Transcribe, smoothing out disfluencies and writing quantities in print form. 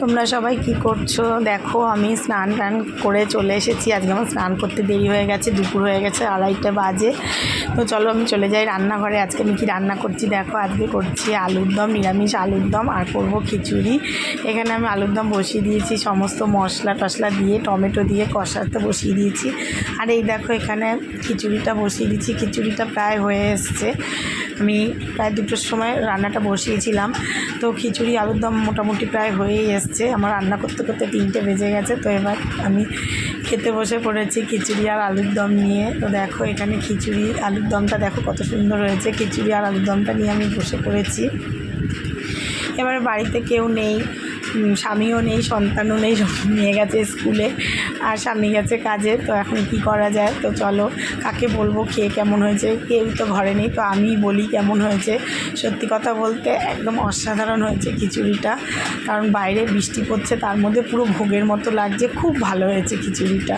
তোমরা সবাই কি করছো? দেখো আমি স্নান টান করে চলে এসেছি। আজকে আমার স্নান করতে দেরি হয়ে গেছে, দুপুর হয়ে গেছে, 2:30 বাজে। তো চলো আমি চলে যাই রান্নাঘরে। আজকে আমি কি রান্না করছি দেখো। আজকে করছি আলুর দম, নিরামিষ আলুর দম, আর করবো খিচুড়ি। এখানে আমি আলুর দম বসিয়ে দিয়েছি, সমস্ত মশলা টশলা দিয়ে, টমেটো দিয়ে কষাতে বসিয়ে দিয়েছি। আর এই দেখো এখানে খিচুড়িটা বসিয়ে দিয়েছি। খিচুড়িটা প্রায় হয়ে এসছে। আমি প্রায় 2টোর সময় রান্নাটা বসিয়েছিলাম। তো খিচুড়ি আলুর দম মোটামুটি প্রায় হয়েই এসছে। আমার রান্না করতে করতে 3টে বেজে গেছে। তো এবার আমি খেতে বসে পড়েছি খিচুড়ি আর আলুর দম নিয়ে। তো দেখো এখানে খিচুড়ি আলুর দমটা দেখো কত সুন্দর হয়েছে। খিচুড়ি আর আলুর দমটা নিয়ে আমি বসে পড়েছি। এবারে বাড়িতে কেউ নেই, স্বামীও নেই, সন্তানও নেই, সব নিয়ে গেছে স্কুলে, আর স্বামী গেছে কাজে। তো এখন কি করা যায়? তো চলো কাকে বলবো খেয়ে কেমন হয়েছে, কেউ তো ঘরে নেই, তো আমি বলি কেমন হয়েছে। সত্যি কথা বলতে একদম অসাধারণ হয়েছে খিচুড়িটা। কারণ বাইরে বৃষ্টি পড়ছে, তার মধ্যে পুরো ভোগের মতো লাগছে। খুব ভালো হয়েছে খিচুড়িটা।